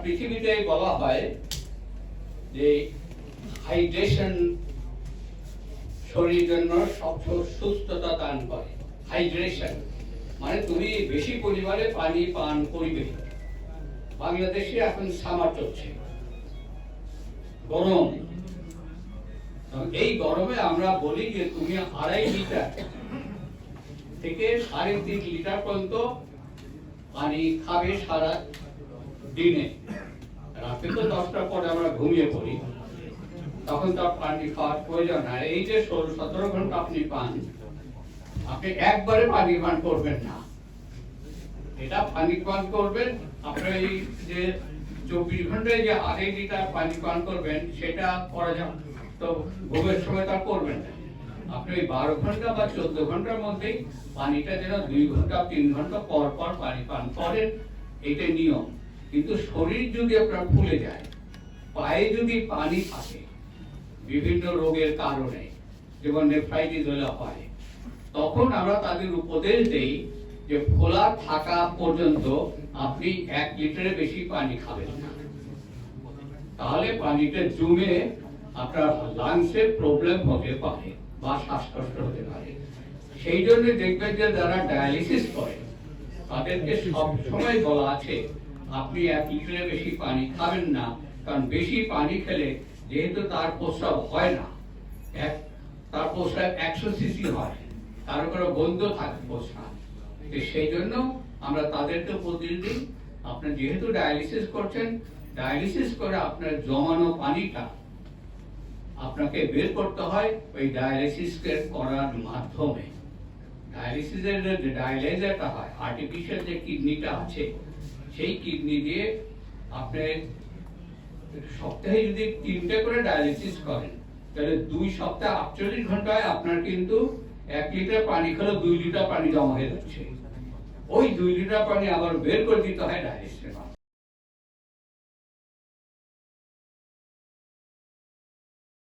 পৃথিবীতে বলা হয় যে হাইড্রেশন শরীরের জন্য সবচেয়ে সুস্থতা দান করে। হাইড্রেশন মানে তুমি বেশি পরিমাণে পানি পান করবে। বাংলাদেশে এখন সামার চলছে, গরম। এই গরমে আমরা বলি যে তুমি 2.5 লিটার থেকে 3.5 লিটার পর্যন্ত পানি খাবে সারা দিনে। রাতে তো 10টার পরে আমরা ঘুমিয়ে পড়ি, তখন তো পানি খাওয়ার প্রয়োজন হয়। এই যে 16-17 ঘন্টা আপনি পান, আপনি একবারে পানি পান করবেন না। এটা পানি পান করবেন আপনার এই যে 24 ঘন্টায় যে 2.5 লিটার পানি পান করবেন, সেটা করা যাবে তো ঘুমের সময় তা করবেন না। আপনি 12 ঘন্টা বা 14 ঘন্টার মধ্যেই পানিটা যেন 2 ঘন্টা 3 ঘন্টা পর পর পানি পান করেন, এটা নিয়ম। কিন্তু শরীর যদি আপনার ফুলে যায়, পায়ে যদি পানি থাকে বিভিন্ন রোগের কারণে, যেমন নেফ্রাইটিস হলে হয়, তখন আমরা তাদের উপদেশ দেই যে ফোলা থাকা পর্যন্ত আপনি 1 লিটারের বেশি পানি খাবেন না। তাহলে পানিটা জমে আপনার লাংসে প্রবলেম হতে পারে বা শ্বাসকষ্ট হতে পারে। সেই জন্য দেখবেন যে যারা ডায়ালিসিস করে তাদেরকে সব সময় বলা আছে আপনি 1 লিটারের বেশি পানি খাবেন না। কারণ বেশি পানি খেলে যেহেতু তার প্রস্রাব হয় না, তার প্রস্রাব 100 সিসি হয়, তার উপরে বন্ধ থাকে প্রস্রাব। সেই জন্য আমরা তাদেরকে উপদেশ দিই, আপনি যেহেতু ডায়ালিসিস করছেন, ডায়ালিসিস করে আপনার জমানো পানিটা আপনাকে বের করতে হয় ওই ডায়ালিসিস করার মাধ্যমে। ডায়ালিসিসের যে ডায়ালাইজারটা হয়, আর্টিফিশিয়াল যে কিডনিটা আছে, সেই কিডনি দিয়ে আপনি সপ্তাহে যদি 3টে করে ডায়ালিসিস করেন, তাহলে 2 সপ্তাহ 48 ঘন্টায় আপনার কিন্তু 1 লিটার পানি খেলে 2 লিটার পানি জমা হয়ে যাচ্ছে। ওই 2 লিটার পানি আবার বের করে দিতে হয় ডায়ালিসিসের মাধ্যমে।